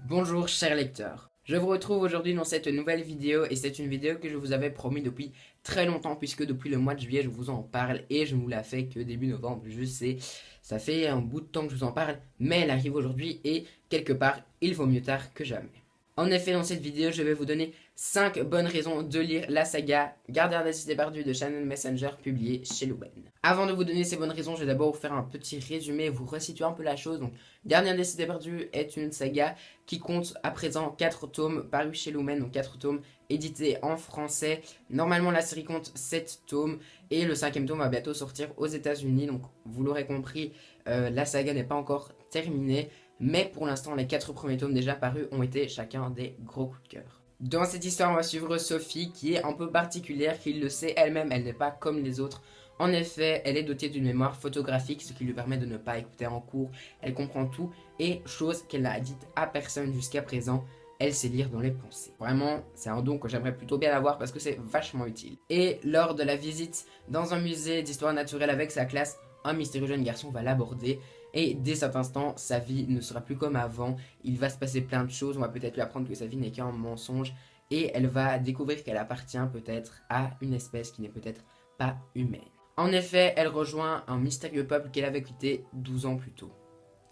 Bonjour chers lecteurs, je vous retrouve aujourd'hui dans cette nouvelle vidéo et c'est une vidéo que je vous avais promis depuis très longtemps puisque depuis le mois de juillet je vous en parle et je ne vous la fais que début novembre, je sais, ça fait un bout de temps que je vous en parle mais elle arrive aujourd'hui et quelque part il vaut mieux tard que jamais. En effet, dans cette vidéo, je vais vous donner 5 bonnes raisons de lire la saga Gardien des Cités Perdues de Shannon Messenger publiée chez Louben. Avant de vous donner ces bonnes raisons, je vais d'abord vous faire un petit résumé, vous resituer un peu la chose. Donc, Gardien des Cités Perdues est une saga qui compte à présent 4 tomes parus chez Louben, donc 4 tomes édités en français. Normalement, la série compte 7 tomes et le 5e tome va bientôt sortir aux États-Unis. Donc, vous l'aurez compris, la saga n'est pas encore terminée. Mais pour l'instant, les 4 premiers tomes déjà parus ont été chacun des gros coups de cœur. Dans cette histoire, on va suivre Sophie qui est un peu particulière, qui le sait elle-même, elle n'est pas comme les autres. En effet, elle est dotée d'une mémoire photographique, ce qui lui permet de ne pas écouter en cours. Elle comprend tout et, chose qu'elle n'a dite à personne jusqu'à présent, elle sait lire dans les pensées. Vraiment, c'est un don que j'aimerais plutôt bien avoir parce que c'est vachement utile. Et lors de la visite dans un musée d'histoire naturelle avec sa classe, un mystérieux jeune garçon va l'aborder. Et dès cet instant, sa vie ne sera plus comme avant. Il va se passer plein de choses. On va peut-être lui apprendre que sa vie n'est qu'un mensonge. Et elle va découvrir qu'elle appartient peut-être à une espèce qui n'est peut-être pas humaine. En effet, elle rejoint un mystérieux peuple qu'elle avait quitté 12 ans plus tôt.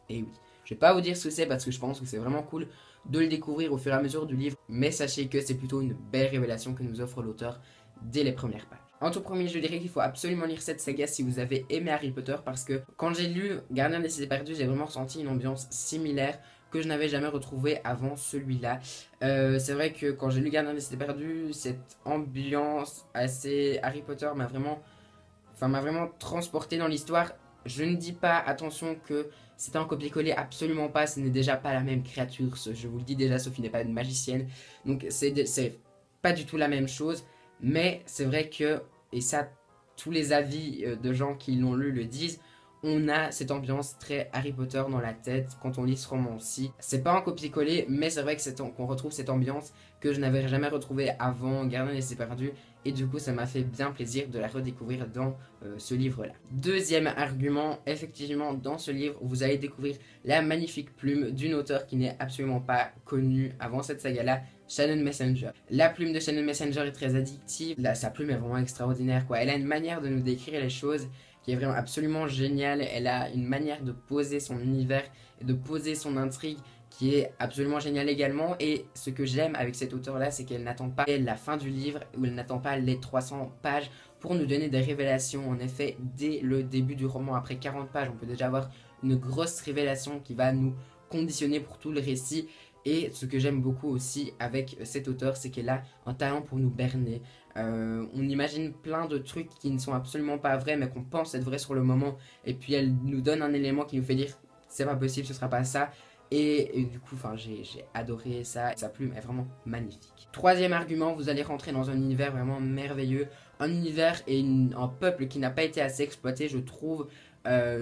Et oui, je vais pas vous dire ce que c'est parce que je pense que c'est vraiment cool de le découvrir au fur et à mesure du livre. Mais sachez que c'est plutôt une belle révélation que nous offre l'auteur dès les premières pages. En tout premier, je dirais qu'il faut absolument lire cette saga si vous avez aimé Harry Potter parce que quand j'ai lu Gardien des Cités Perdues, j'ai vraiment ressenti une ambiance similaire que je n'avais jamais retrouvée avant celui-là. C'est vrai que quand j'ai lu Gardien des Cités Perdues, cette ambiance assez Harry Potter m'a vraiment transporté dans l'histoire. Je ne dis pas, attention, que c'est un copier-coller, absolument pas, ce n'est déjà pas la même créature, je vous le dis déjà, Sophie n'est pas une magicienne, donc c'est pas du tout la même chose, mais c'est vrai que, et ça, tous les avis de gens qui l'ont lu le disent, on a cette ambiance très Harry Potter dans la tête quand on lit ce roman-ci. C'est pas un copier-coller, mais c'est vrai que qu'on retrouve cette ambiance que je n'avais jamais retrouvée avant Gardien des Cités Perdues, et du coup ça m'a fait bien plaisir de la redécouvrir dans ce livre-là. Deuxième argument, effectivement dans ce livre vous allez découvrir la magnifique plume d'une auteure qui n'est absolument pas connue avant cette saga-là, Shannon Messenger. La plume de Shannon Messenger est très addictive, là, sa plume est vraiment extraordinaire quoi. Elle a une manière de nous décrire les choses qui est vraiment absolument géniale, elle a une manière de poser son univers et de poser son intrigue qui est absolument génial également. Et ce que j'aime avec cette auteure-là, c'est qu'elle n'attend pas la fin du livre, ou elle n'attend pas les 300 pages pour nous donner des révélations. En effet, dès le début du roman, après 40 pages, on peut déjà avoir une grosse révélation qui va nous conditionner pour tout le récit. Et ce que j'aime beaucoup aussi avec cette auteure, c'est qu'elle a un talent pour nous berner. On imagine plein de trucs qui ne sont absolument pas vrais, mais qu'on pense être vrais sur le moment. Et puis elle nous donne un élément qui nous fait dire c'est pas possible, ce sera pas ça. Et du coup, j'ai adoré ça. Sa plume est vraiment magnifique. Troisième argument, vous allez rentrer dans un univers vraiment merveilleux. Un univers et un peuple qui n'a pas été assez exploité, je trouve,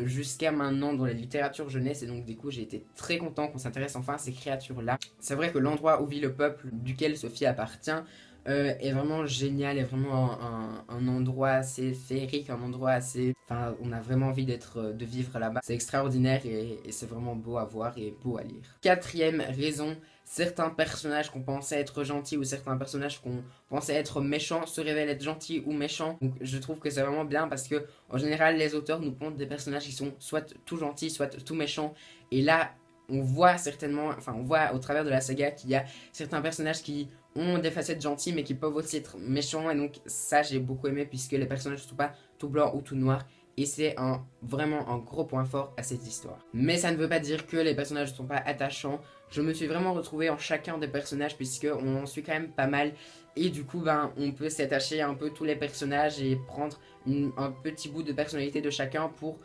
jusqu'à maintenant dans la littérature jeunesse. Et donc, du coup, j'ai été très content qu'on s'intéresse enfin à ces créatures-là. C'est vrai que l'endroit où vit le peuple duquel Sophie appartient est vraiment génial, est vraiment un endroit assez féerique, un endroit assez... Enfin, on a vraiment envie de vivre là-bas. C'est extraordinaire et c'est vraiment beau à voir et beau à lire. Quatrième raison, certains personnages qu'on pensait être gentils ou certains personnages qu'on pensait être méchants se révèlent être gentils ou méchants. Donc je trouve que c'est vraiment bien parce que en général les auteurs nous montrent des personnages qui sont soit tout gentils, soit tout méchants. Et là, on voit certainement, on voit au travers de la saga qu'il y a certains personnages qui ont des facettes gentilles mais qui peuvent aussi être méchants. Et donc ça j'ai beaucoup aimé puisque les personnages ne sont pas tout blancs ou tout noirs. Et c'est vraiment un gros point fort à cette histoire. Mais ça ne veut pas dire que les personnages ne sont pas attachants. Je me suis vraiment retrouvé en chacun des personnages puisqu'on en suit quand même pas mal. Et du coup, on peut s'attacher à un peu tous les personnages et prendre un petit bout de personnalité de chacun pour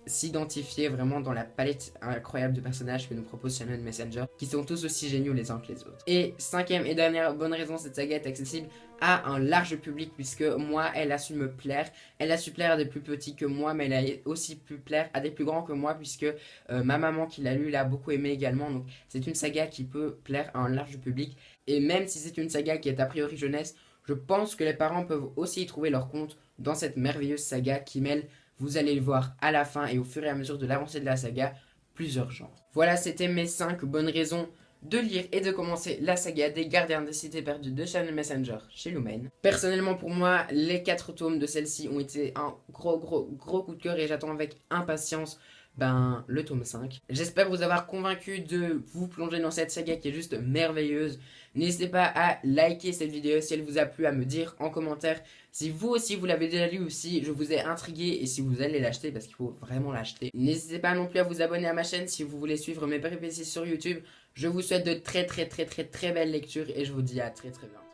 s'identifier vraiment dans la palette incroyable de personnages que nous propose Shannon Messenger, qui sont tous aussi géniaux les uns que les autres. Et cinquième et dernière bonne raison, cette saga est accessible à un large public, puisque moi, elle a su me plaire. Elle a su plaire à des plus petits que moi, mais elle a aussi pu plaire à des plus grands que moi, puisque ma maman qui l'a lu l'a beaucoup aimé également. Donc c'est une saga qui peut plaire à un large public. Et même si c'est une saga qui est a priori jeunesse, je pense que les parents peuvent aussi y trouver leur compte dans cette merveilleuse saga qui mêle, vous allez le voir à la fin et au fur et à mesure de l'avancée de la saga, plusieurs genres. Voilà, c'était mes 5 bonnes raisons de lire et de commencer la saga des Gardiens des Cités Perdues de Channel Messenger chez Lumen. Personnellement pour moi, les 4 tomes de celle-ci ont été un gros coup de cœur et j'attends avec impatience le tome 5. J'espère vous avoir convaincu de vous plonger dans cette saga qui est juste merveilleuse. N'hésitez pas à liker cette vidéo si elle vous a plu, à me dire en commentaire si vous aussi vous l'avez déjà lu ou si je vous ai intrigué et si vous allez l'acheter parce qu'il faut vraiment l'acheter. N'hésitez pas non plus à vous abonner à ma chaîne si vous voulez suivre mes péripéties sur YouTube. Je vous souhaite de très belles lectures et je vous dis à très bientôt.